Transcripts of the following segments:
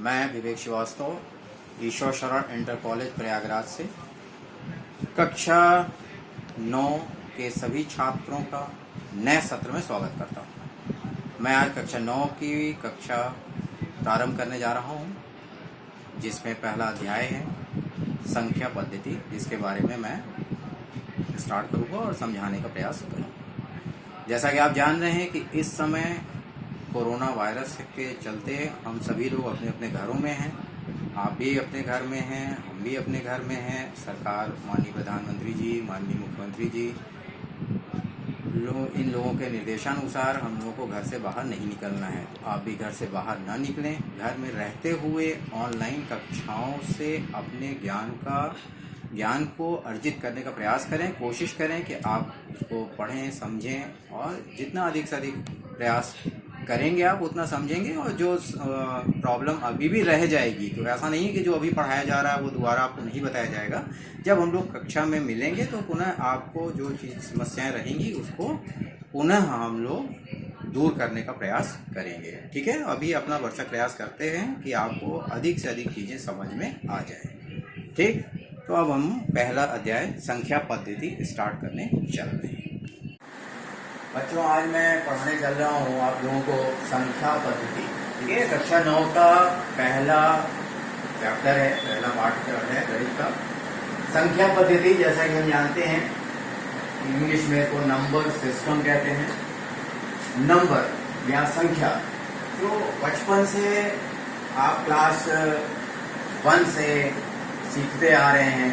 मैं विवेक श्रीवास्तव ईश्वर शरण inter college Prayagraj से कक्षा 9 के सभी छात्रों का नए सत्र में स्वागत करता हूँ। मैं आज कक्षा 9 की कक्षा प्रारंभ करने जा रहा हूँ, जिसमें पहला अध्याय है संख्या पद्धति, जिसके बारे में मैं स्टार्ट करूँगा और समझाने का प्रयास करूँगा। जैसा कि आप जान रहे हैं कि इस समय कोरोना वायरस के चलते हम सभी लोग अपने अपने घरों में हैं। आप भी अपने घर में हैं, हम भी अपने घर में हैं। सरकार, माननीय प्रधानमंत्री जी, माननीय मुख्यमंत्री जी, इन लोगों के निर्देशानुसार हम लोगों को घर से बाहर नहीं निकलना है। तो आप भी घर से बाहर ना निकलें, घर में रहते हुए ऑनलाइन कक्षाओं से अपने ज्ञान को अर्जित करने का प्रयास करें। कोशिश करें कि आप उसको पढ़ें, समझें, और जितना अधिक से अधिक प्रयास करेंगे आप उतना समझेंगे। और जो प्रॉब्लम अभी भी रह जाएगी, तो ऐसा नहीं है कि जो अभी पढ़ाया जा रहा है वो दोबारा आपको नहीं बताया जाएगा। जब हम लोग कक्षा में मिलेंगे तो पुनः आपको जो चीज़ समस्याएं रहेंगी उसको पुनः हम लोग दूर करने का प्रयास करेंगे। ठीक है, अभी अपना भरसक प्रयास करते हैं कि आपको अधिक से अधिक चीज़ें समझ में आ जाए। ठीक, तो अब हम पहला अध्याय संख्या पद्धति स्टार्ट करने चल रहे हैं। बच्चों, आज मैं पढ़ाने चल रहा हूँ आप लोगों को संख्या पद्धति। ठीक है, कक्षा 9 का पहला चैप्टर है, पहला पाठ है गणित का। संख्या पद्धति, जैसा कि हम जानते हैं, इंग्लिश में को नंबर सिस्टम कहते हैं। नंबर या संख्या जो बचपन से आप क्लास 1 से सीखते आ रहे हैं,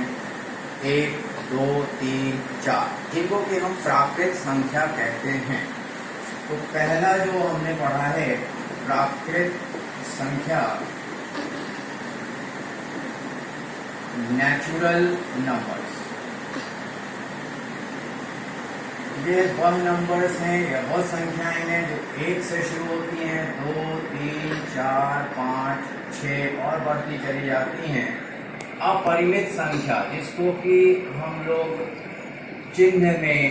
1, 2, 3, 4, जिनको कि हम प्राकृत संख्या कहते हैं। तो पहला जो हमने पढ़ा है प्राकृत संख्या, नेचुरल नंबर्स। ये वह नंबर्स हैं या वह संख्याएं हैं जो 1 से शुरू होती हैं, 2, 3, 4, 5, 6 और बढ़ती चली जाती हैं। अपरिमित संख्या, जिसको कि हम लोग चिन्ह में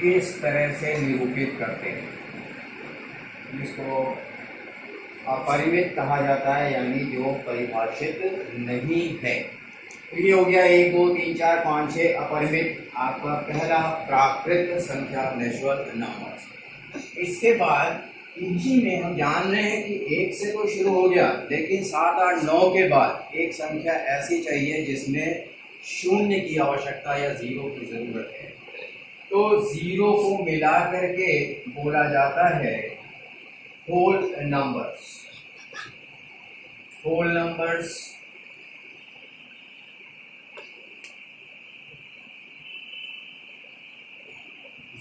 इस तरह से निरूपित करते हैं, जिसको अपरिमित कहा जाता है, यानी जो परिभाषित नहीं है। तो ये हो गया 1, 2, 3, 4, 5, 6 अपरिमित, आपका पहला प्राकृत संख्या, नेचुरल नंबर्स। इसके बाद इसी में हम जान रहे हैं कि 1 से तो शुरू हो गया, लेकिन 7, 8, 9 के बाद एक संख्या ऐसी चाहिए जिसमें शून्य की आवश्यकता या 0 की जरूरत है। तो 0 को मिला करके बोला जाता है whole numbers. Whole numbers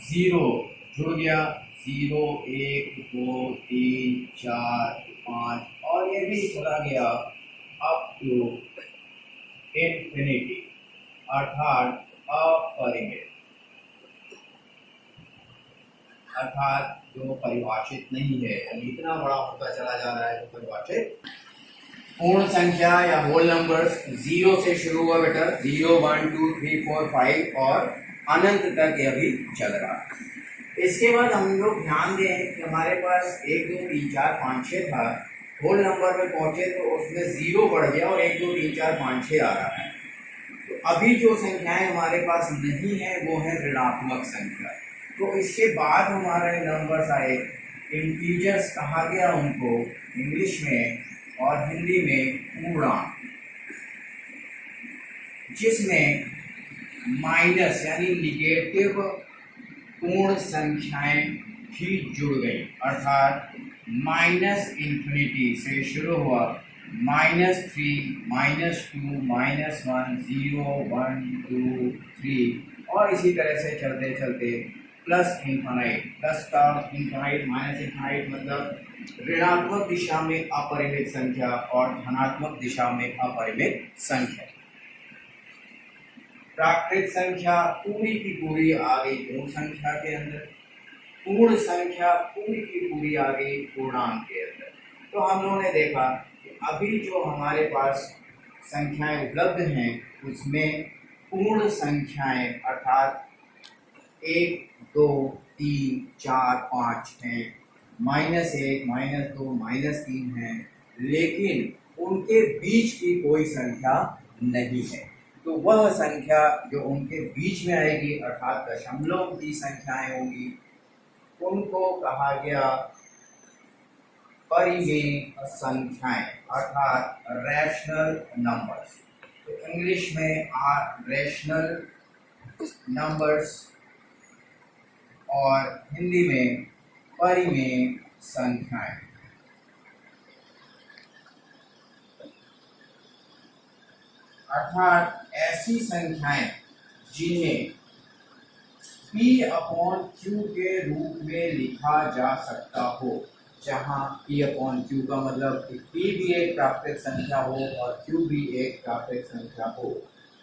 zero जुड़ गया, 0, 1, 2, 3, 4, 5 और ये भी चला गया अप टू इंफिनिटी, अर्थात अपरिमित, अर्थात जो परिभाषित नहीं है, यानी इतना बड़ा होता चला जा रहा है जो परिभाषित। पूर्ण संख्या या होल नंबर्स 0 से शुरू हुआ बेटा, 0, 1, 2, 3, 4, 5 और अनंत तक ये अभी चल रहा है। इसके बाद हम लोग ध्यान दें कि हमारे पास 1, 2, 3, 4, 5, 6 था। होल नंबर में पहुंचे तो उसमें 0 बढ़ गया और 1, 2, 3, 4, 5, 6 आ रहा है। तो अभी जो संख्याएं हमारे पास नहीं है वो है ऋणात्मक संख्या। तो इसके बाद हमारे नंबर्स आए, इंटीजर्स कहा गया उनको इंग्लिश में, और हिंदी में पूर्णांक, जिसमें माइनस यानी निगेटिव पूर्ण संख्याएं भी जुड़ गई, अर्थात माइनस इंफिनिटी से शुरू हुआ, -3, -2, -1, 0, 1, 2, 3 और इसी तरह से चलते चलते प्लस इन्फानाइट। प्लस का इन्फानाइट, माइनस इन्फानाइट मतलब ऋणात्मक दिशा में अपरिमित संख्या और धनात्मक दिशा में अपरिमित संख्या। प्राकृत संख्या पूरी की पूरी आ गई पूर्ण संख्या के अंदर, पूर्ण संख्या पूरी की पूरी आ गई पूर्णांक के अंदर। तो हम लोगों ने देखा कि अभी जो हमारे पास संख्याएं उपलब्ध हैं उसमें पूर्ण संख्याएं अर्थात 1, 2, 3, 4, 5 हैं, -1, -2, -3 हैं, लेकिन उनके बीच की कोई संख्या नहीं है। तो वह संख्या जो उनके बीच में आएगी अर्थात दशमलव की संख्याएं होंगी, उनको कहा गया परिमेय संख्याएं अर्थात रैशनल नंबर्स। तो इंग्लिश में रैशनल नंबर्स और हिंदी में परिमेय संख्याएं। अर्थात ऐसी संख्याएं जिन्हें P/Q के रूप में लिखा जा सकता हो, जहां P/Q का मतलब कि P भी एक प्राकृत संख्या हो और Q भी एक प्राकृत संख्या हो।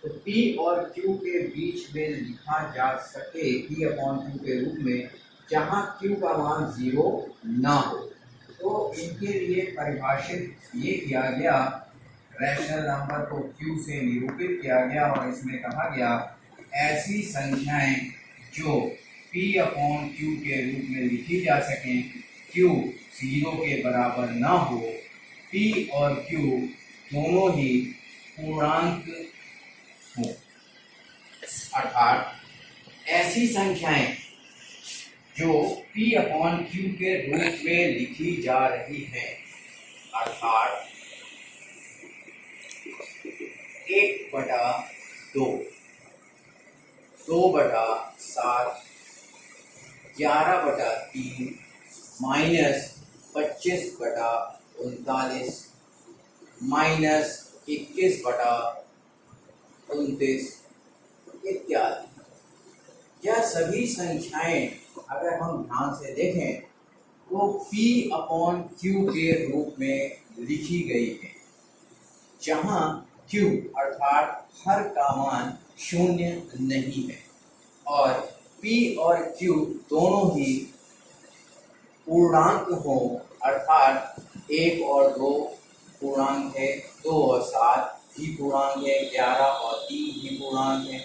तो P और Q के बीच में लिखा जा सके P/Q के रूप में, जहां Q का मान 0 ना हो। तो इनके लिए परिभाषित ये किया गया, रैशनल नंबर को Q से निरूपित किया गया और इसमें कहा गया ऐसी संख्याएं जो P/Q के रूप में लिखी जा सकें, Q 0 के बराबर ना हो, P और Q दोनों ही पूर्णांक हो। अर्थात ऐसी संख्याएं जो P/Q के रूप में लिखी जा रही हैं, अर्थात 1/2, 2/7, 11/3, -25/39, -21/29 इत्यादि। यह सभी संख्याएं अगर हम ध्यान से देखें तो P/Q के रूप में लिखी गई है, जहां Q अर्थात हर का मान 0 नहीं है और P और Q दोनों ही पूर्णांक हो, अर्थात 1 और 2 पूर्णांक है, 2 और 7 भी पूर्णांक है, 11 और 3 भी पूर्णांक है,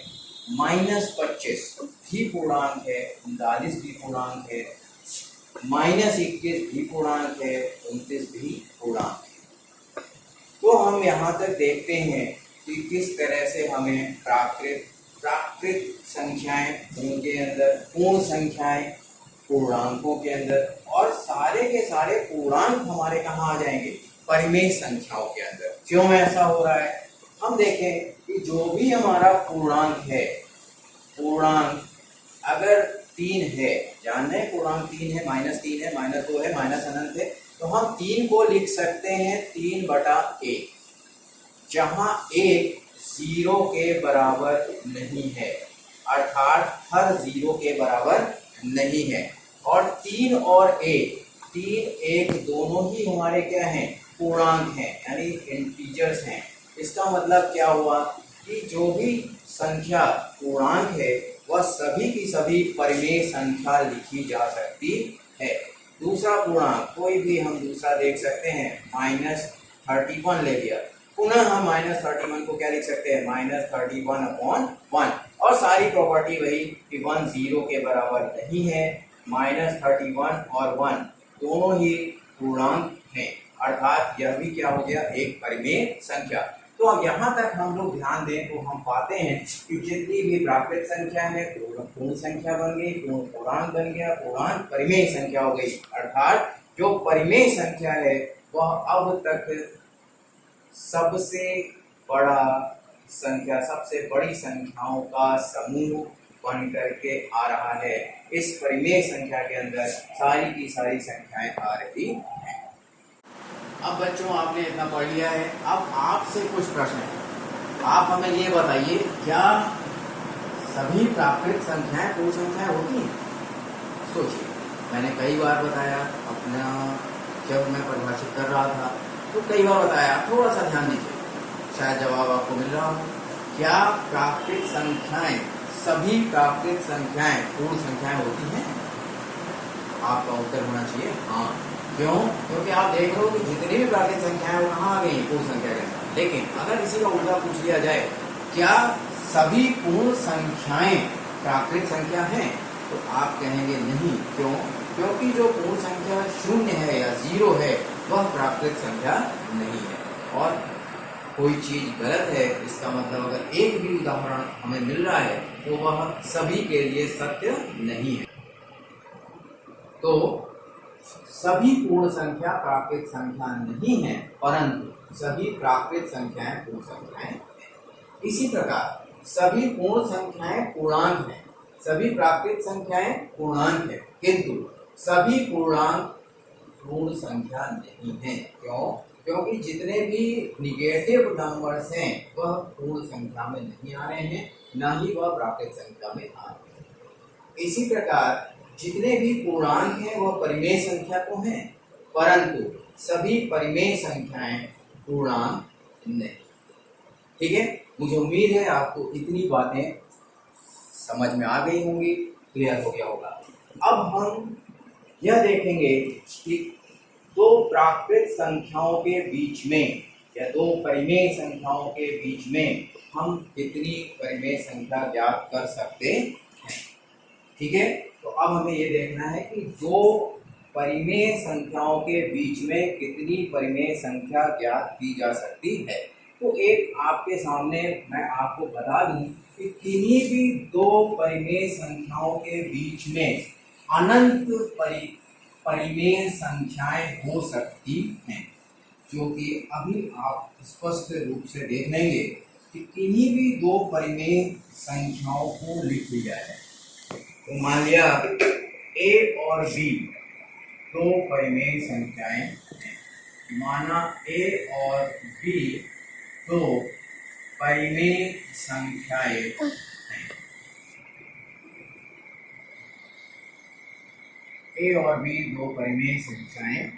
-25 भी पूर्णांक है, 39 भी पूर्णांक है, -21 भी पूर्णांक है, 29 भी पूर्णांक है। तो हम यहाँ तक देखते हैं कि किस तरह से हमें प्राकृत संख्याएं, उनके अंदर पूर्ण संख्याएं, पूर्णांकों के अंदर, और सारे के सारे पूर्णांक हमारे कहाँ आ जाएंगे, परिमेय संख्याओं के अंदर। क्यों ऐसा हो रहा है, हम देखें कि जो भी हमारा पूर्णांक है, पूर्णांक अगर 3 है, जान रहे पूर्णांक 3 है, -3 है, -2 है, -अनंत है, तो हम 3 को लिख सकते हैं 3/1, जहां 1 0 के बराबर नहीं है, अर्थात हर 0 के बराबर नहीं है। और 3 और 1, 3, 1 दोनों ही हमारे क्या हैं, पूर्णांक हैं, यानी इंटीजर्स हैं। इसका मतलब क्या हुआ कि जो भी संख्या पूर्णांक है वह सभी की सभी परिमेय संख्या लिखी जा सकती है। दूसरा पूर्णांक कोई भी हम दूसरा देख सकते हैं, -31 ले लिया, पुनः हम -31 को क्या लिख सकते हैं, -31/1, और सारी प्रॉपर्टी वही कि 1 0 के बराबर नहीं है, -31 और 1 दोनों ही पूर्णांक हैं, अर्थात यह भी क्या हो गया, एक परिमेय संख्या। तो अब यहाँ तक हम लोग ध्यान दें तो हम पाते हैं कि जितनी भी प्राकृत संख्या है पूर्ण संख्या बन गई, पूर्ण पूर्णांक बन गया, पूर्णांक परिमेय संख्या हो गई, अर्थात जो परिमेय संख्या है वह अब तक सबसे बड़ा संख्या, सबसे बड़ी संख्याओं का समूह बन करके आ रहा है। इस परिमेय संख्या के अंदर सारी की सारी संख्याएं आ रही हैं। अब बच्चों आपने इतना पढ़ लिया है, अब आपसे कुछ प्रश्न है। आप हमें ये बताइए, क्या सभी प्राकृत संख्याएं पूर्ण संख्याएं होती हैं? सोचिए, मैंने कई बार बताया, अपना जब मैं परिभाषित कर रहा था तो कई बार बताया, थोड़ा सा ध्यान दीजिए, शायद जवाब आपको मिल रहा हो। क्या प्राकृत संख्याएं, सभी प्राकृत संख्याएं पूर्ण संख्याएं होती हैं? आपका उत्तर होना चाहिए हाँ। क्यों? क्योंकि आप देख रहे हो कि जितनी भी प्राकृत संख्याएं वो कहाँ आ गई, पूर्ण संख्या के अंदर। लेकिन अगर इसी का उल्टा पूछ लिया जाए, क्या सभी पूर्ण संख्याएं प्राकृत संख्या हैं, तो आप कहेंगे नहीं। क्यों? क्योंकि जो पूर्ण संख्या शून्य है या जीरो है वह प्राकृत संख्या नहीं है। और कोई चीज गलत है, इसका मतलब अगर एक भी उदाहरण हमें मिल रहा है तो वह सभी के लिए सत्य नहीं है। तो सभी पूर्ण संख्या प्राकृत संख्या नहीं है, परंतु सभी प्राकृत संख्याएं पूर्ण संख्याएं हैं। इसी प्रकार सभी पूर्ण संख्याएं पूर्णांक हैं, सभी प्राकृत संख्याएं पूर्णांक है, किंतु सभी पूर्णांक पूर्ण संख्या नहीं है। क्यों? क्योंकि जितने भी निगेटिव नंबर्स हैं वह पूर्ण संख्या में नहीं आ रहे हैं, ना ही वह प्राकृत संख्या में आ रहे हैं। इसी प्रकार जितने भी पूर्णांक हैं वह परिमेय संख्या तो हैं, परंतु सभी परिमेय संख्याएं पूर्णांक नहीं। ठीक है, मुझे उम्मीद है आपको इतनी बातें समझ में आ गई होंगी, क्लियर हो गया होगा। अब हम यह देखेंगे कि दो प्राकृत संख्याओं के बीच में या दो परिमेय संख्याओं के बीच में हम कितनी परिमेय संख्या ज्ञात कर सकते हैं। ठीक है, तो अब हमें ये देखना है कि दो परिमेय संख्याओं के बीच में कितनी परिमेय संख्या ज्ञात की जा सकती है। तो एक आपके सामने मैं आपको बता दूं कि किन्हीं भी दो परिमेय संख्याओं के बीच में अनंत परिमेय संख्याएं हो सकती हैं, जो कि अभी आप स्पष्ट रूप से देख लेंगे कि किन्हीं भी दो परिमेय संख्याओं को लिख लिया है। तो मान लिया a और b दो परिमेय संख्याएं हैं, माना a और b दो परिमेय संख्याएं हैं। a और b दो परिमेय संख्याएं हैं।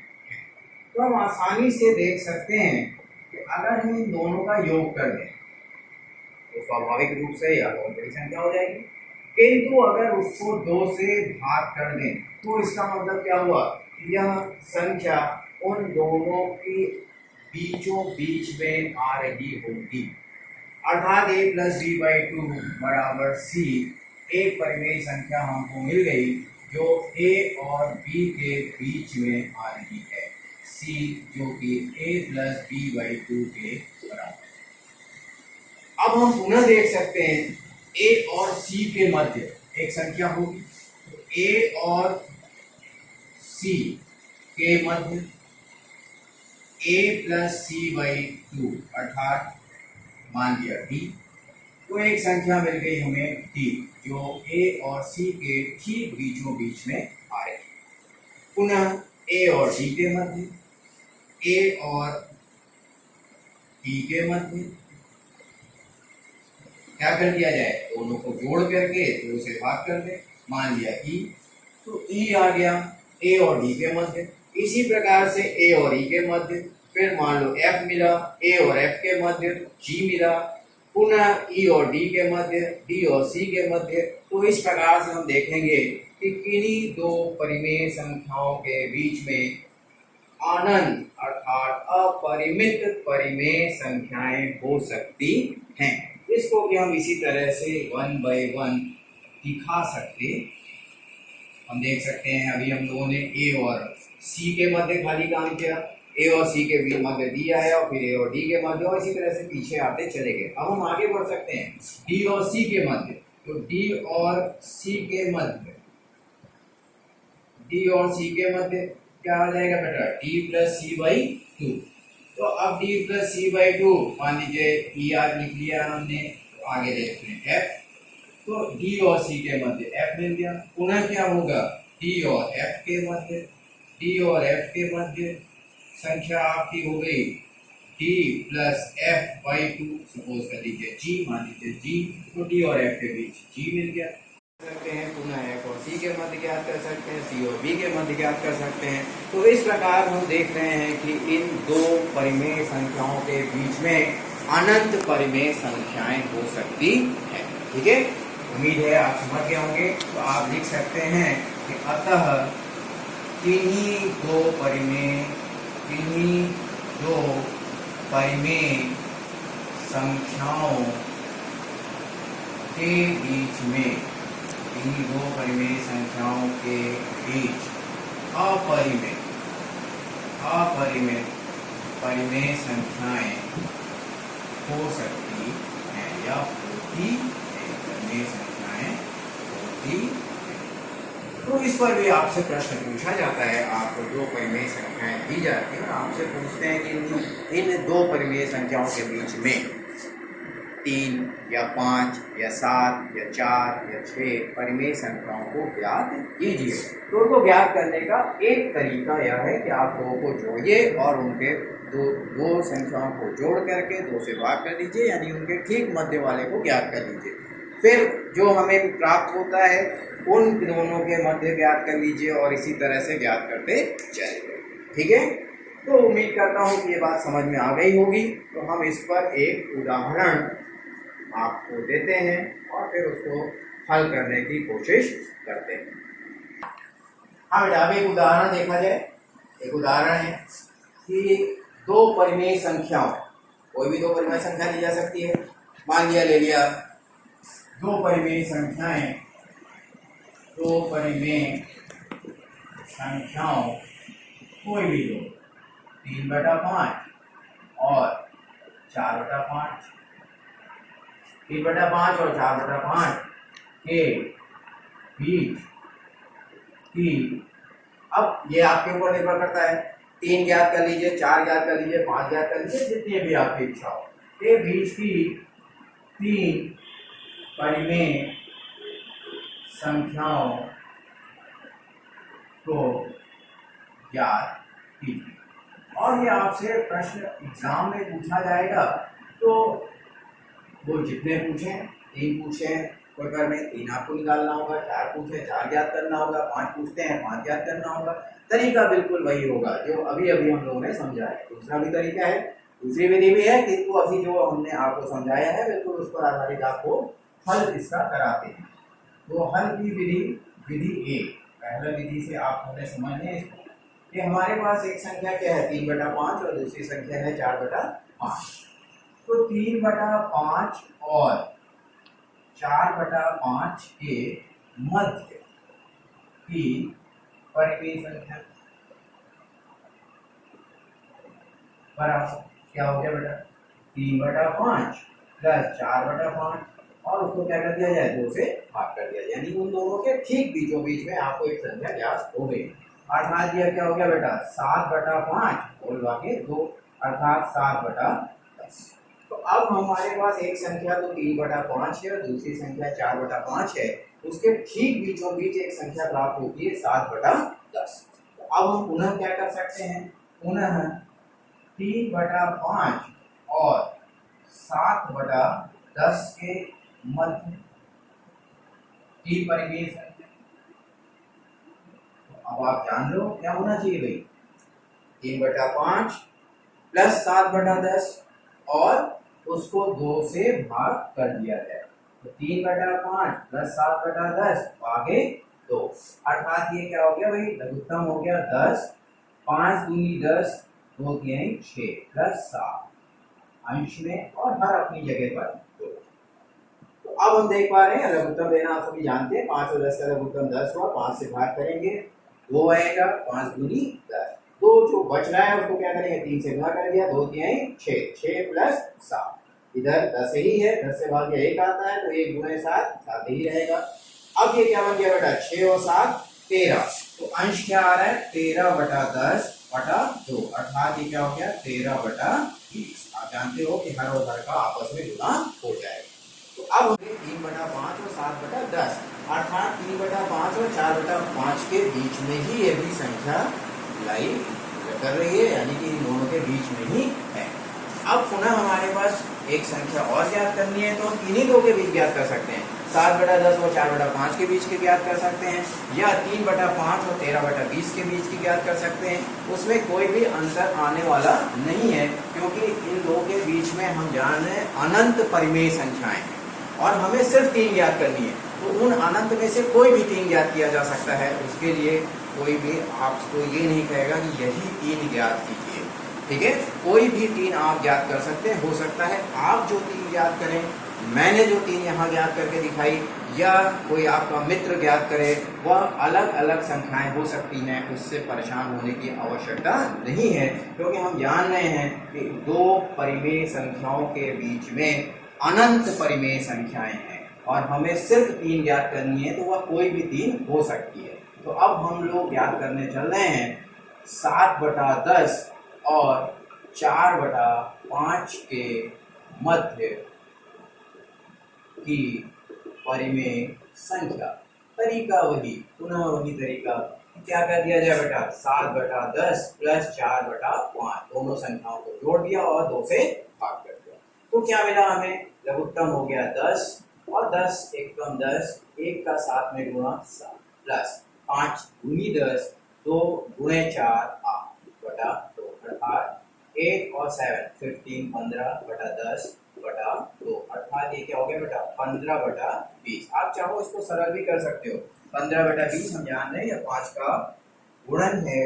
तो हम आसानी से देख सकते हैं कि अगर हम इन दोनों का योग कर दें तो स्वाभाविक रूप से यह बहुत बड़ी संख्या हो जाएगी, किंतु अगर उसको 2 से भाग कर दें तो इसका मतलब क्या हुआ? यह संख्या उन दोनों की बीचों बीच में आ रही होगी, अर्थात a + b/2 बराबर c एक परिमेय संख्या हमको मिल गई जो a और b के बीच में आ रही है, c जो कि a + b/2 के बराबर है। अब हम पुनः देख सकते हैं a और c के मध्य एक संख्या होगी, तो a और c के मध्य a + c/2 अर्थात मान लिया d, तो एक संख्या मिल गई हमें d जो a और c के ठीक बीचों बीच में आ रही है। पुनः a और d के मध्य, a और d के मध्य क्या कर दिया जाए? दोनों को जोड़ करके 2 से भाग कर दे, मान लिया e, तो e आ गया a और d के मध्य। इसी प्रकार से a और e के मध्य, फिर मान लो f मिला, a और f के मध्य g मिला, पुनः e और d के मध्य, d और c के मध्य। तो इस प्रकार से हम देखेंगे कि किन्हीं दो परिमेय संख्याओं के बीच में अनंत अर्थात अपरिमित परिमेय संख्याएं हो सकती हैं। इसको भी हम इसी तरह से 1 by 1 दिखा सकते। हम देख सकते हैं अभी हम लोगों ने a और c के मध्य खाली काम किया, a और c के बीच मध्य दिया है और फिर a और d के मध्य, और इसी तरह से पीछे आते चले गए। अब हम आगे बढ़ सकते हैं d और c के मध्य, तो d और c के मध्य, d और c के मध्य क्या आ जाएगा बेटा? d + c/2। तो अब d + c/2 मान लीजिए e आज लिख लिया हमने, तो आगे देखते हैं f, तो d और c के मध्य f मिल गया। पुनः क्या होगा? d और f के मध्य, d और f के मध्य संख्या आपकी हो गई d + f/2, सपोज कर लीजिए g, मान लीजिए g, तो d और f के बीच g मिल गया। सकते हैं पुनः f और c के मध्य ज्ञात कर सकते हैं, c और b के मध्य ज्ञात कर सकते हैं। तो इस प्रकार हम देख रहे हैं कि इन दो परिमेय संख्याओं के बीच में अनंत परिमेय संख्याएं हो सकती है। ठीक है, उम्मीद है आप समझ गए होंगे। तो आप लिख सकते हैं कि अतः किन्हीं दो परिमेय संख्याओं के बीच में, इन्हीं दो परिमेय संख्याओं के बीच अपरिमेय अपरिमेय परिमेय संख्याएं हो सकती हैं या होती हैं, परिमेय संख्याएं होती हैं। तो इस पर भी आपसे प्रश्न पूछा जाता है। आपको दो परिमेय संख्याएं दी जाती हैं और आपसे पूछते हैं कि इन दो परिमेय संख्याओं के बीच में 3 या 5 या 7 या 4 या 6 परिमेय संख्याओं को ज्ञात कीजिए। तो उनको ज्ञात करने का एक तरीका यह है कि आप दो को जोड़िए और उनके दो संख्याओं को जोड़ करके 2 से भाग कर दीजिए, यानी उनके ठीक मध्य वाले को ज्ञात कर लीजिए। फिर जो हमें प्राप्त होता है उन दोनों के मध्य ज्ञात कर लीजिए और इसी तरह से ज्ञात करते चलिए। ठीक है, तो उम्मीद करता हूँ कि ये बात समझ में आ गई होगी। तो हम इस पर एक उदाहरण आपको देते हैं और फिर उसको हल करने की कोशिश करते हैं। हाँ बेटा, अब एक उदाहरण देखा जाए। एक उदाहरण है कि दो परिमेय संख्याओं, कोई भी दो परिमेय संख्या ली जा सकती है। मान लिया, ले लिया दो परिमेय संख्याएं, दो परिमेय संख्याओं कोई भी दो, 3/5 और 4/5, 3/5 और 4/5 के बीच की, अब ये आपके ऊपर निर्भर करता है। 3 ज्ञात कर लीजिए, 4 ज्ञात कर लीजिए, 5 ज्ञात कर लीजिए, जितनी भी आपकी इच्छा हो, के बीच की 3 परिमेय संख्याओं को ज्ञात कीजिए। और ये आपसे प्रश्न एग्जाम में पूछा जाएगा, तो वो जितने पूछे, 3 पूछे पेपर में 3 आपको निकालना होगा, 4 पूछे 4 ज्ञात करना होगा, 5 पूछते हैं 5 ज्ञात करना होगा। तरीका बिल्कुल वही होगा जो अभी अभी हम लोगों ने समझा है। दूसरा भी तरीका है, दूसरी विधि भी है, किंतु अभी जो हमने आपको समझाया है बिल्कुल उस पर आधारित आपको हल इसका कराते हैं। तो हल की विधि एक, पहला विधि से आप हमें समझ लें इसको कि हमारे पास एक संख्या क्या है 3/5 और दूसरी संख्या है 4/5। तो 3/5 और 4/5 के मध्य की परिमेय संख्या बराबर क्या हो गया बेटा, 3/5 प्लस 4/5 और उसको क्या कर दिया जाए, 2 से भाग कर दिया, यानी उन दोनों के ठीक बीचों बीच में आपको एक संख्या ज्ञात हो गई। अर्थात यह क्या हो गया बेटा, 7/5 और बाकी 2 अर्थात 7/10। तो अब हमारे पास एक संख्या तो 3/5 है और दूसरी संख्या 4/5 है, उसके ठीक बीचों बीच एक संख्या प्राप्त होती है 7/10। तो अब हम पुनः क्या कर सकते हैं, पुनः 3/5 और 7/10 के मध्य की परिमेय संख्या। तो अब आप जान लो क्या होना चाहिए भाई, 3/5 प्लस 7/10 और उसको 2 से भाग कर दिया जाए। तो 3/5 प्लस 7/10 भागे 2, अर्थात ये क्या हो गया भाई, लघुत्तम हो गया 10, 5 दूनी 10, 2 तिहाई 6 प्लस 7 अंश में और हर अपनी जगह पर 2। तो अब हम देख पा रहे हैं लघुत्तम लेना आप सभी जानते हैं, 5 और 10 का लघुत्तम 10 हुआ, 5 से भाग करेंगे 2 आएगा, 5 दूनी 10, 2 जो बच रहा है उसको क्या करेंगे 3 से गुणा कर दिया, 2 तिहाई 6, 6 प्लस 7, इधर 10 ही है, 10 से भाग 1 आता है तो 1 गुणे 7 7 ही रहेगा। अब ये क्या बन गया बेटा, 6 और 7 13, तो अंश क्या आ रहा है 13/10/2, अर्थात ये क्या हो गया 13/20। आप जानते हो कि हर और हर का आपस में गुणा हो जाएगा। तो अब 3/5 और 7/10 अर्थात 3/5 और 4/5 के बीच में ही ये भी संख्या लाई कर रही है, यानी कि इन दोनों के बीच में ही है। अब पुनः हमारे पास एक संख्या और ज्ञात करनी है, तो हम इन्हीं दो के बीच ज्ञात कर सकते हैं, 7/10 और 4/5 के बीच के ज्ञात कर सकते हैं, या 3/5 और 13/20 के बीच की ज्ञात कर सकते हैं। उसमें कोई भी अंतर आने वाला नहीं है, क्योंकि इन दो के बीच में हम जान रहे हैं अनंत परिमेय संख्याएं हैं और हमें सिर्फ 3 ज्ञात करनी है। तो उन अनंत में से कोई भी 3 ज्ञात किया जा सकता है, उसके लिए कोई भी आपको ये नहीं कहेगा कि यही 3 ज्ञात कीजिए। ठीक है, कोई भी 3 आप ज्ञात कर सकते हैं। हो सकता है आप जो 3 ज्ञात करें मैंने जो 3 यहाँ ज्ञात करके दिखाई या कोई आपका मित्र ज्ञात करे, वह अलग अलग संख्याएं हो सकती हैं, उससे परेशान होने की आवश्यकता नहीं है, क्योंकि हम जान रहे हैं कि 2 परिमेय संख्याओं के बीच में अनंत परिमेय संख्याएं हैं और हमें सिर्फ 3 ज्ञात करनी है, तो वह कोई भी 3 हो सकती है। तो अब हम लोग ज्ञात करने चल रहे हैं 7/10 और 4/5 के मध्य की परिमेय संख्या। तरीका वही, पुनः वही तरीका। क्या कर दिया जाए बेटा, 7/10 प्लस 4/5, दोनों संख्याओं को जोड़ दिया और 2 से भाग कर दिया। तो क्या मिला हमें, लघुत्तम हो गया 10 और 10 एकम 10, 1 का 7 में गुणा 7 प्लस 5 दूनी 10, 2 गुणे 4 8/2, अर्थात 8 और 7 15, 15/10/2, अर्थात ये क्या हो गया बेटा 15/20। आप चाहो इसको सरल भी कर सकते हो, 15/20 हम जान रहे हैं या 5 का गुणन है,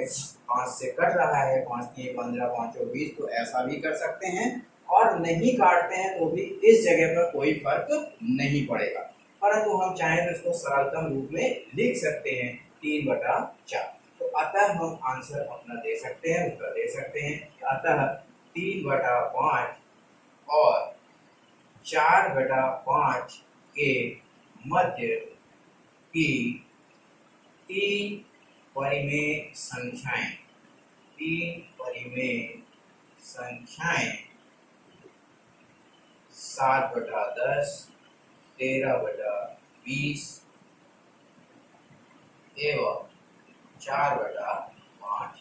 5 से कट रहा है, 5 3 15, 5 और 20, तो ऐसा भी कर सकते हैं। और नहीं काटते हैं तो भी इस जगह पर कोई फर्क नहीं पड़ेगा, परंतु हम चाहें तो इसको सरलतम रूप में लिख सकते हैं 3/4। तो अतः हम आंसर अपना दे सकते हैं, उत्तर दे सकते हैं। अतः 3/5 और 4/5 के मध्य की 3 परिमेय संख्याएं, 3 परिमेय संख्याएं 7/10, 13/20 एवं 4/5।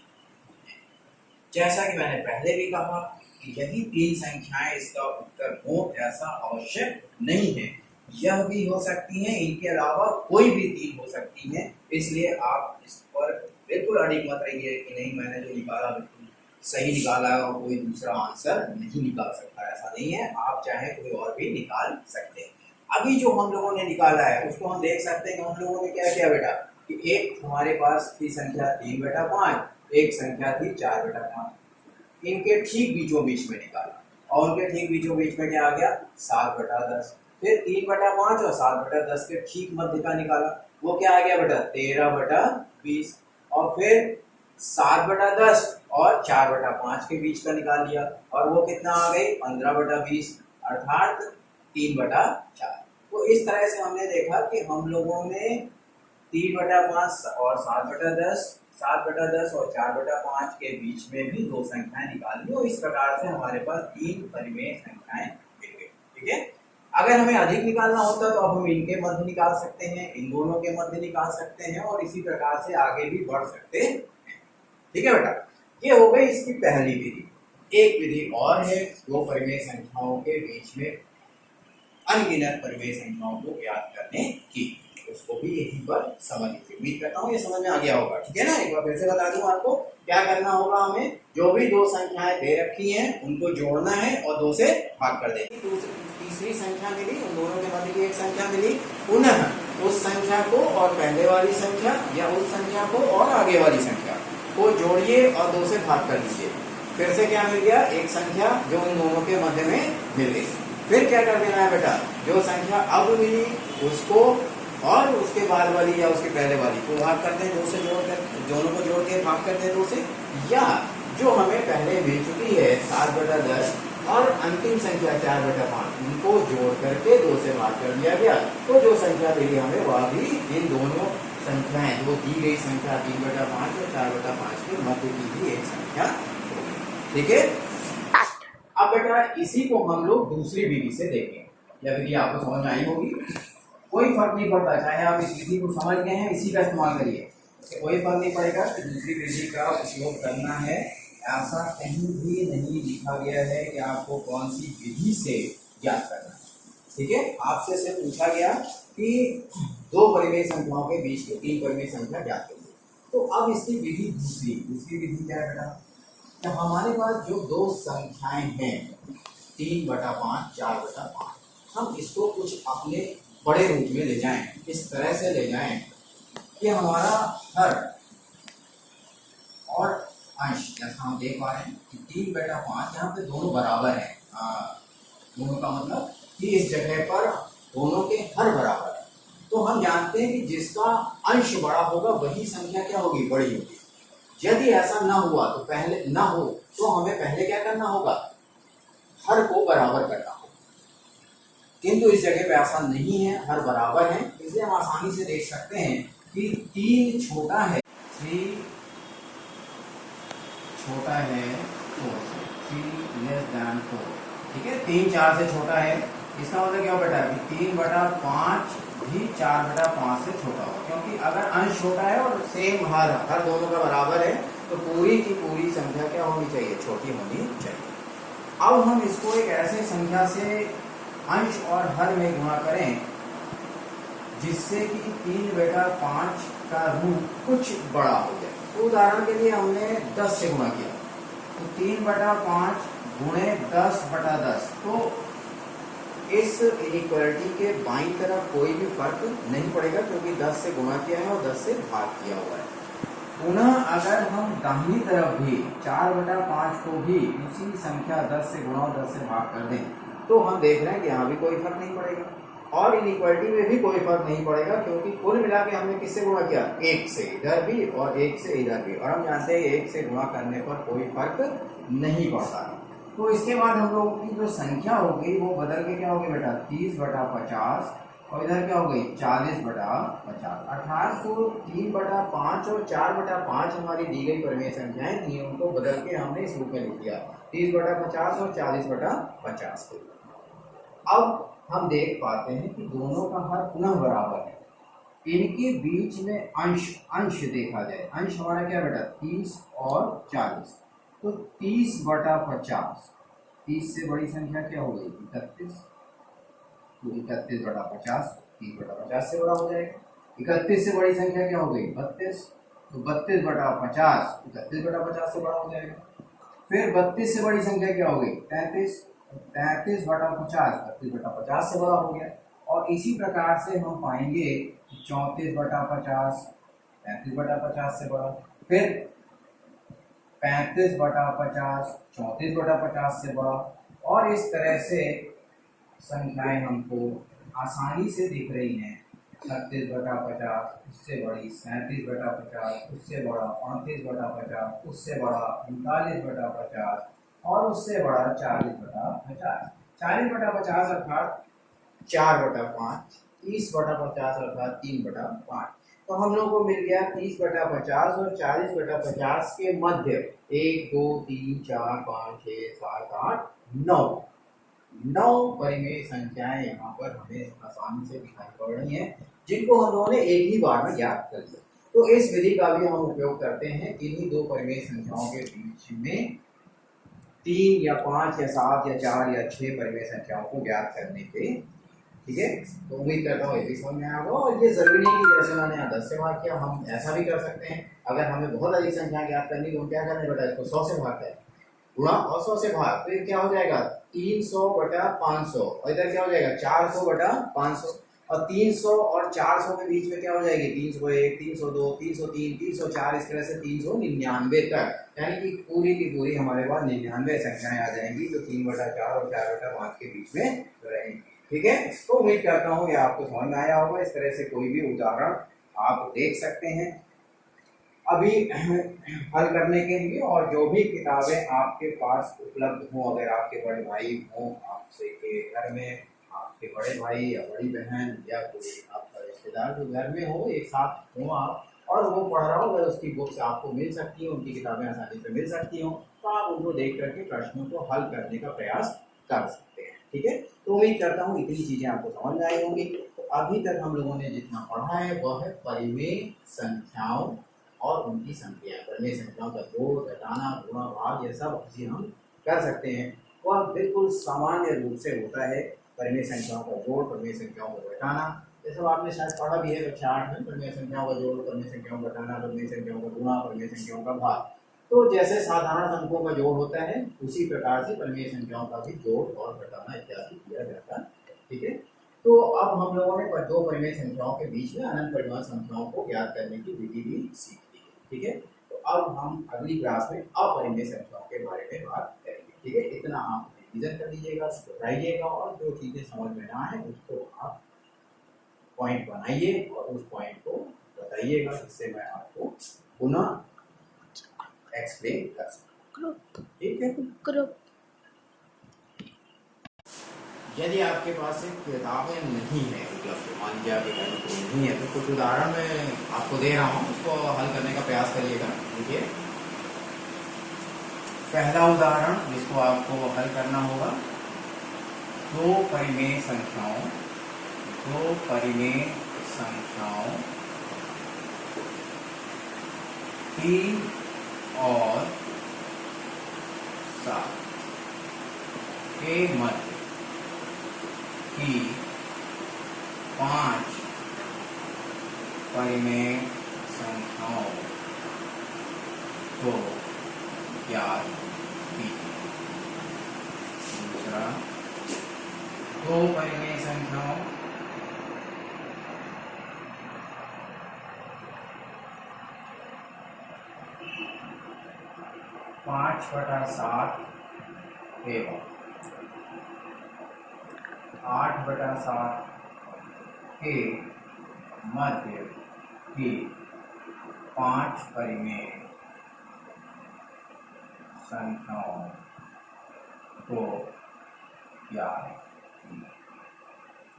जैसा कि मैंने पहले भी कहा कि यही 3 संख्याएं इसका उत्तर हो ऐसा आवश्यक नहीं है, यह भी हो सकती हैं, इनके अलावा कोई भी 3 हो सकती हैं। इसलिए आप इस पर बिल्कुल अड़िग मत रहिए कि नहीं मैंने जो निकाला बिल्कुल सही निकाला है और कोई दूसरा आंसर नहीं निकाल सकता, ऐसा नहीं है। आप चाहे कोई और भी निकाल सकते हैं। अभी जो हम लोगों ने निकाला है उसको हम देख सकते हैं कि हम लोगों ने क्या किया बेटा, कि एक हमारे पास थी संख्या 3/5, एक संख्या थी 4/5, इनके ठीक बीचों बीच में निकाला और उनके ठीक बीचों बीच में क्या आ गया 7/10। फिर 3/5 और 7/10 के ठीक मध्य का निकाला, वो क्या आ गया बेटा 13/20। और फिर 7/10 और 4/5 के बीच का निकाल लिया और वो कितना आ गई 15/20, अर्थात 3/4। तो इस तरह से हमने देखा कि हम लोगों ने 3/5 और 7/10, 7/10 और 4/5 के बीच में भी 2 संख्याएं निकाली और इस प्रकार से हमारे पास 3 परिमेय संख्याएं मिल गई। ठीक है, अगर हमें अधिक निकालना होता तो अब हम इनके मध्य निकाल सकते हैं, इन दोनों के मध्य निकाल सकते हैं और इसी प्रकार से आगे भी बढ़ सकते हैं। ठीक है बेटा, ये हो गई इसकी पहली विधि। एक विधि और है 2 परिमेय संख्याओं के बीच में अनगिनत परिमेय संख्याओं को ज्ञात करने की, उसको भी यहीं पर समझ लीजिए। उम्मीद करता हूँ ये समझ में आ गया होगा। ठीक है ना, एक बार फिर से बता दूं आपको क्या करना होगा। हमें जो भी 2 संख्याएं दे रखी हैं उनको जोड़ना है और 2 से भाग कर देंगे। तीसरी संख्या मिली, उन दोनों के मध्य की एक संख्या मिली, पुनः उस संख्या को और पहले वाली संख्या या उस संख्या को और आगे वाली संख्या को जोड़िए और 2 से भाग कर दीजिए। फिर से क्या मिल गया, एक संख्या जो उन दोनों के मध्य में मिल गई। फिर क्या कर देना है बेटा, जो संख्या अब मिली उसको और उसके बाद वाली या उसके पहले वाली को भाग करते हैं 2 से, जोड़कर दोनों को जोड़ के भाग करते हैं 2 से, या जो हमें पहले मिल चुकी है 7/10 और अंतिम संख्या 4/5 उनको जोड़ करके 2 से भाग कर दिया गया। तो जो संख्या मिली हमें वह भी इन दोनों संख्याएं, जो दी गई संख्या 3/5 और 4/5 के मध्य की भी एक संख्या। ठीक है, अब बेटा इसी को हम लोग दूसरी विधि से देखेंगे। यह विधि आपको समझ में आई होगी, कोई फर्क नहीं पड़ता, चाहे आप इस विधि को समझ गए हैं इसी का इस्तेमाल करिए, कोई फर्क नहीं पड़ेगा कि दूसरी विधि का उपयोग करना है। ऐसा कहीं भी नहीं लिखा गया है कि आपको कौन सी विधि से ज्ञात करना है। ठीक है, आपसे सिर्फ पूछा गया कि 2 परिमेय संख्याओं के बीच की 3 परिमेय संख्या ज्ञात करिए। तो अब इसकी विधि दूसरी विधि क्या है बेटा, तो हमारे पास जो 2 संख्याएं हैं 3/5, 4/5, हम इसको कुछ अपने बड़े रूप में ले जाएं, इस तरह से ले जाएं कि हमारा हर और अंश, जैसा हम देख पा रहे हैं कि 3/5 यहाँ पे दोनों बराबर हैं, दोनों का मतलब कि इस जगह पर दोनों के हर बराबर है। तो हम जानते हैं कि जिसका अंश बड़ा होगा वही संख्या क्या होगी, बड़ी होगी। यदि ऐसा ना हुआ तो पहले ना हो तो हमें पहले क्या करना होगा, हर को बराबर करना होगा। किंतु इस जगह पे ऐसा नहीं है, हर बराबर है, इसलिए हम आसानी से देख सकते हैं कि 3 छोटा है 3 छोटा है 4 से, 3 लेस दैन 4। ठीक है, 3 4 से छोटा है, इसका मतलब क्या बेटा कि 3/5 भी 4/5 से छोटा हो, क्योंकि अगर अंश छोटा है और सेम हर दोनों का बराबर है तो पूरी की पूरी संख्या क्या होनी चाहिए, छोटी होनी चाहिए। अब हम इसको एक ऐसे संख्या से अंश और हर में गुणा करें जिससे कि 3/5 का रूट कुछ बड़ा हो जाए। तो उदाहरण के लिए हमने 10 से गुणा किया, तो 3/5 गुणे 10/10, तो इस इनइक्वालिटी के बाईं तरफ कोई भी फर्क नहीं पड़ेगा, क्योंकि 10 से गुणा किया है और 10 से भाग किया हुआ है। पुनः अगर हम दाहिनी तरफ भी 4/5 को भी उसी संख्या 10 से गुणा और 10 से भाग कर दें, तो हम देख रहे हैं कि यहाँ भी कोई फर्क नहीं पड़ेगा और इनइक्वालिटी में भी कोई फर्क नहीं पड़ेगा, क्योंकि कुल मिला के हमने किससे गुणा किया, 1 से इधर भी और 1 से इधर भी, और हम जानते हैं 1 से गुणा करने पर कोई फर्क नहीं पड़ता। तो इसके बाद हम लोगों की जो संख्या होगी वो बदल के क्या होगी बेटा, 30/50, और इधर क्या हो गई 40/50। अर्थात तो 3/5 और 4/5 हमारी दी गई परिमेय संख्याएं थी, उनको बदल के हमने इस रूप में लिख दिया, 30/50 और 40/50 को। अब हम देख पाते हैं कि दोनों का हर पुनः बराबर है, इनके बीच में अंश अंश देखा जाए, अंश हमारा क्या बेटा 30 और 40, तो 30/50, 30 से बड़ी संख्या क्या हो गई 31, तो 31/50, 30/50 से बड़ा हो जाएगा। 31 से बड़ी संख्या क्या हो गई 32, तो 32/50, 31/50 से बड़ा हो जाएगा। फिर 32 से बड़ी संख्या क्या हो गई 33, 33/50, 32/50 से बड़ा हो गया। और इसी प्रकार से हम पाएंगे 34/50, 33/50 से बड़ा, फिर 35/50, 34/50 से बड़ा, और इस तरह से संख्याएं हमको आसानी से दिख रही हैं। 36/50 उससे बड़ी, 37/50 उससे बड़ा, 35/50 उससे बड़ा, 39/50 और उससे बड़ा 40/50। 40/50 अर्थात 4/5, 30/50 अर्थात 3/5। तो हम लोग को मिल गया 30/50 और 40/50 के मध्य 1 2 3 4 5 6 7 8 9 परिमेय संख्याएं यहाँ पर हमें आसानी से दिखाई पड़ रही हैं, जिनको हम लोगों ने एक ही बार में ज्ञात कर लिया। तो इस विधि का भी हम उपयोग करते हैं इन्हीं दो परिमेय संख्याओं के बीच में 3 या 5 या 7 या 4 या 6 परिमेय संख्याओं को ज्ञात करने के। ठीक है, तो उम्मीद करता हूँ ये भी समझ में आया होगा। और ये जरूरी नहीं कि जैसे मैंने यहाँ 10 से भाग किया, हम ऐसा भी कर सकते हैं। अगर हमें बहुत अधिक संख्या ज्ञात करनी तो हम क्या करने बेटा, इसको 100 से भाग करें, गुणा और 100 से भाग, फिर क्या हो जाएगा 300/500, और इधर क्या हो जाएगा 400/500, और 300 और 400 के बीच में क्या हो जाएगी 301, 302, 303, 304, इस तरह से 399 तक, यानी कि पूरी की पूरी हमारे पास 99 संख्याएं आ जाएंगी जो 3/4 और 4/5 के बीच में रहेंगी। ठीक है, तो उम्मीद करता हूँ ये आपको समझ में आया होगा। इस तरह से कोई भी उदाहरण आप देख सकते हैं अभी हल करने के लिए, और जो भी किताबें आपके पास उपलब्ध हों, अगर आपके बड़े भाई हों आपसे के घर में, आपके बड़े भाई या बड़ी बहन या कोई आपका रिश्तेदार जो घर में हो, एक साथ हो आप, और वो पढ़ रहा हो, अगर उसकी बुक्स आपको मिल सकती हो, उनकी किताबें आसानी से मिल सकती हो, तो आप उनको देख करके प्रश्नों को हल करने का प्रयास कर सकते हैं। ठीक है, तो उम्मीद करता हूँ इतनी चीज़ें आपको समझ में आई होंगी। तो अभी तक हम लोगों ने जितना पढ़ा है वह है परिमेय संख्याओं और उनकी संख्या, परिमेय संख्याओं का जोड़, घटाना, गुणा, भाग, ये सब चीज़ हम कर सकते हैं। वह बिल्कुल सामान्य रूप से होता है, परिमेय संख्याओं का जोड़, परिमेय संख्याओं को घटाना। ये सब आपने शायद पढ़ा भी है कक्षा 8 में, परिमेय संख्याओं का जोड़, परिमेय संख्याओं का घटाना, परिमेय संख्याओं का गुणा, परिमेय संख्याओं का भाग। तो जैसे साधारण अंकों का जोड़ होता है, उसी प्रकार से परिमेय संख्याओं का भी जोड़ और घटाना इत्यादि किया जाता है। ठीक है, तो अब हम लोगों ने दो परिमेय संख्याओं के बीच में अनंत परिमेय संख्याओं को ज्ञात करने की विधि भी सीख ली है। ठीक है, तो अब हम अगली क्लास में अपरिमेय संख्याओं के बारे में बात करेंगे। ठीक है, इतना आप रिवीजन कर लीजिएगा, दोहराइएगा और जो चीज़ें समझ में ना आए उसको आप पॉइंट बनाइए और उस पॉइंट को बताइएगा, जिससे मैं आपको पुनः एक्सप्लेन कर सकूं। ठीक है। यदि आपके पास एक किताबें नहीं है उपलब्ध, मान लीजिए आपके घर में कोई नहीं है, तो कुछ उदाहरण मैं आपको दे रहा हूँ, उसको हल करने का प्रयास करिएगा। देखिए, पहला उदाहरण जिसको आपको हल करना होगा, दो परिमेय संख्याओं तीन और 7 के मध्य की 5 परिमेय संख्याओं को ज्ञात कीजिए। दूसरा, दो परिमेय संख्याओं 5/7 एवं 8/7 के मध्य की 5 परिमेय संख्याओं को ज्ञात कीजिए।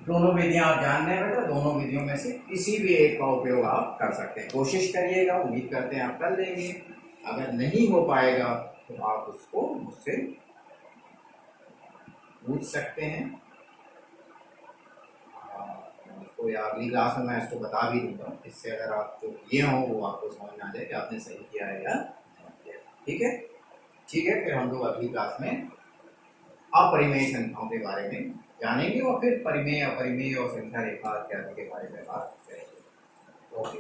दोनों विधियां आप जान रहे हैं बेटा, दोनों विधियों में से किसी भी एक का उपयोग आप कर सकते हैं। कोशिश करिएगा, उम्मीद करते हैं आप कर लेंगे। अगर नहीं हो पाएगा तो आप उसको मुझसे पूछ सकते हैं, उसको या अगली क्लास में मैं इसको बता भी दूंगा, इससे अगर आप जो किए हों वो आपको समझ में आ जाए कि आपने सही किया है या नहीं किया। ठीक है, ठीक है। फिर हम लोग अगली क्लास में अपरिमेय संख्याओं के बारे में जानेंगे और फिर परिमेय, अपरिमेय और संख्या रेखा इत्यादि के बारे में बात करेंगे। ओके।